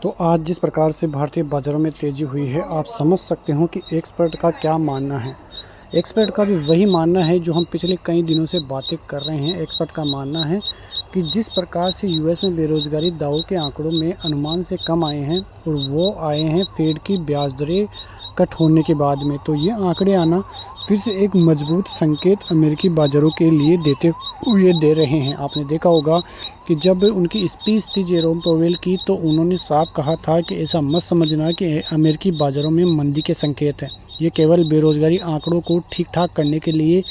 तो आज जिस प्रकार से भारतीय बाज़ारों में तेज़ी हुई है, आप समझ सकते हो कि एक्सपर्ट का क्या मानना है। एक्सपर्ट का भी वही मानना है जो हम पिछले कई दिनों से बातें कर रहे हैं। एक्सपर्ट का मानना है कि जिस प्रकार से यूएस में बेरोज़गारी दावों के आंकड़ों में अनुमान से कम आए हैं और वो आए हैं फेड की ब्याज दरें कट होने के बाद में, तो ये आंकड़े आना फिर से एक मजबूत संकेत अमेरिकी बाज़ारों के लिए देते हुए दे रहे हैं। आपने देखा होगा कि जब उनकी स्पीच थी जेरोम पावेल की, तो उन्होंने साफ कहा था कि ऐसा मत समझना कि अमेरिकी बाज़ारों में मंदी के संकेत हैं। ये केवल बेरोज़गारी आंकड़ों को ठीक ठाक करने के लिए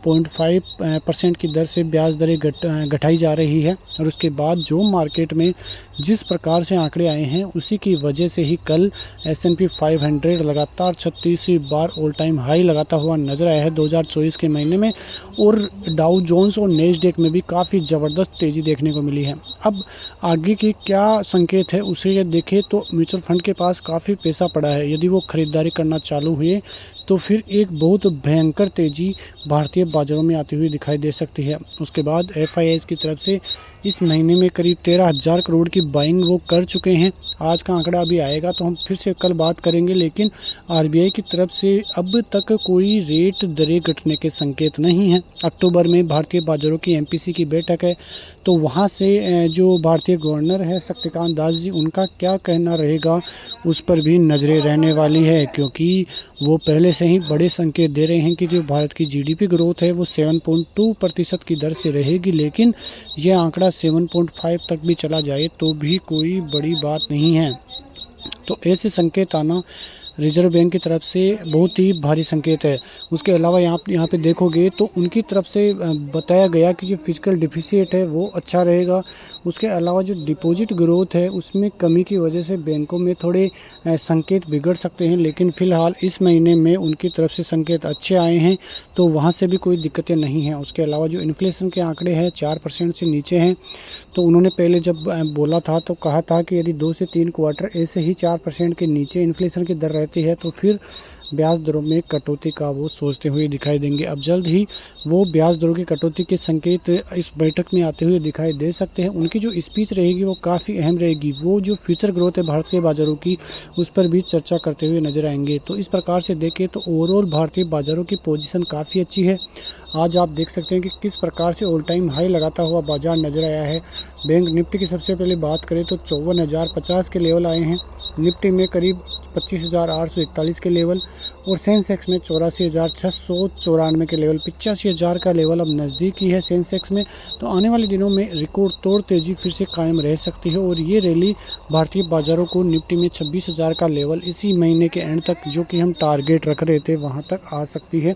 0.5% की दर से ब्याज दरें घटाई जा रही है। और उसके बाद जो मार्केट में जिस प्रकार से आंकड़े आए हैं, उसी की वजह से ही कल S&P 500 लगातार 36वीं बार ऑल टाइम हाई लगाता हुआ नजर आया है 2024 के महीने में। और डाउ जोन्स और नेस्डैक में भी काफ़ी ज़बरदस्त तेज़ी देखने को मिली है। अब आगे की क्या संकेत है उसे देखें तो म्यूचुअल फंड के पास काफ़ी पैसा पड़ा है। यदि वो ख़रीदारी करना चालू हुए तो फिर एक बहुत भयंकर तेज़ी भारतीय बाज़ारों में आती हुई दिखाई दे सकती है। उसके बाद FIIs की तरफ से इस महीने में करीब 13,000 करोड़ की बाइंग वो कर चुके हैं। आज का आंकड़ा अभी आएगा तो हम फिर से कल बात करेंगे, लेकिन RBI की तरफ से अब तक कोई रेट दरें घटने के संकेत नहीं हैं। अक्टूबर में भारतीय बाज़ारों की MPC की बैठक है, तो वहाँ से जो भारतीय गवर्नर है शक्तिकांत दास जी, उनका क्या कहना रहेगा उस पर भी नज़रें रहने वाली है, क्योंकि वो पहले से ही बड़े संकेत दे रहे हैं कि जो भारत की GDP ग्रोथ है वो 7.2% की दर से रहेगी। लेकिन यह आंकड़ा 7.5 तक भी चला जाए तो भी कोई बड़ी बात नहीं है। तो ऐसे संकेत आना रिजर्व बैंक की तरफ से बहुत ही भारी संकेत है। उसके अलावा यहाँ पे देखोगे तो उनकी तरफ से बताया गया कि जो फिजिकल डिफिसिट है वो अच्छा रहेगा। उसके अलावा जो डिपॉजिट ग्रोथ है उसमें कमी की वजह से बैंकों में थोड़े संकेत बिगड़ सकते हैं, लेकिन फ़िलहाल इस महीने में उनकी तरफ से संकेत अच्छे आए हैं, तो वहाँ से भी कोई दिक्कतें नहीं हैं। उसके अलावा जो इन्फ्लेशन के आंकड़े हैं 4% से नीचे हैं, तो उन्होंने पहले जब बोला था तो कहा था कि यदि 2 से 3 क्वार्टर ऐसे ही 4% के नीचे इन्फ्लेशन की दर रहती है तो फिर ब्याज दरों में कटौती का वो सोचते हुए दिखाई देंगे। अब जल्द ही वो ब्याज दरों की कटौती के संकेत इस बैठक में आते हुए दिखाई दे सकते हैं। उनकी जो स्पीच रहेगी वो काफ़ी अहम रहेगी। वो जो फ्यूचर ग्रोथ है भारत के बाज़ारों की, उस पर भी चर्चा करते हुए नजर आएंगे। तो इस प्रकार से देखें तो ओवरऑल भारतीय बाज़ारों की पोजीशन काफ़ी अच्छी है। आज आप देख सकते हैं कि किस प्रकार से ऑल टाइम हाई लगाता हुआ बाजार नज़र आया है। बैंक निफ्टी की सबसे पहले बात करें तो 54,050 के लेवल आए हैं। निफ्टी में करीब 25,841 के लेवल, और सेंसेक्स में 84,694 के लेवल, 85,000 का लेवल अब नज़दीक ही है सेंसेक्स में। तो आने वाले दिनों में रिकॉर्ड तोड़ तेज़ी फिर से कायम रह सकती है, और ये रैली भारतीय बाज़ारों को निफ्टी में 26,000 का लेवल इसी महीने के एंड तक, जो कि हम टारगेट रख रहे थे, वहाँ तक आ सकती है।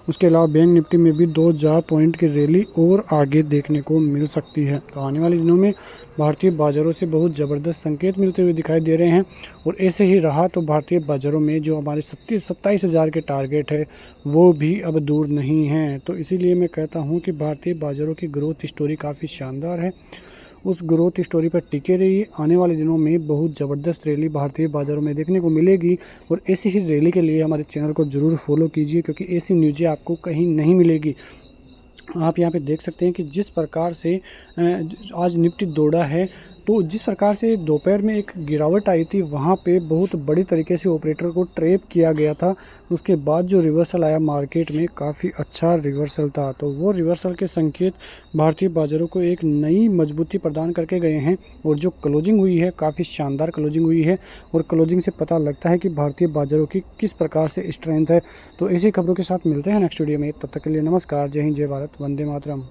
उसके अलावा बैंक निफ्टी में भी 2,000 पॉइंट की रैली और आगे देखने को मिल सकती है। तो आने वाले दिनों में भारतीय बाज़ारों से बहुत ज़बरदस्त संकेत मिलते हुए दिखाई दे रहे हैं, और ऐसे ही रहा तो भारतीय बाज़ारों में जो हमारे 27,000 के टारगेट है वो भी अब दूर नहीं है। तो इसीलिए मैं कहता हूँ कि भारतीय बाज़ारों की ग्रोथ स्टोरी काफ़ी शानदार है। उस ग्रोथ स्टोरी पर टिके रहिए। आने वाले दिनों में बहुत ज़बरदस्त रैली भारतीय बाज़ारों में देखने को मिलेगी, और ऐसी ही रैली के लिए हमारे चैनल को ज़रूर फॉलो कीजिए, क्योंकि ऐसी न्यूज़ें आपको कहीं नहीं मिलेगी। आप यहाँ पे देख सकते हैं कि जिस प्रकार से आज निफ्टी दौड़ा है, तो जिस प्रकार से दोपहर में एक गिरावट आई थी, वहाँ पे बहुत बड़ी तरीके से ऑपरेटर को ट्रैप किया गया था। उसके बाद जो रिवर्सल आया मार्केट में, काफ़ी अच्छा रिवर्सल था। तो वो रिवर्सल के संकेत भारतीय बाज़ारों को एक नई मजबूती प्रदान करके गए हैं, और जो क्लोजिंग हुई है काफ़ी शानदार क्लोजिंग हुई है, और क्लोजिंग से पता लगता है कि भारतीय बाज़ारों की किस प्रकार से स्ट्रेंथ है। तो ऐसी खबरों के साथ मिलते हैं नेक्स्ट वीडियो में। तब तक के लिए नमस्कार, जय हिंद, जय भारत, वंदे मातरम।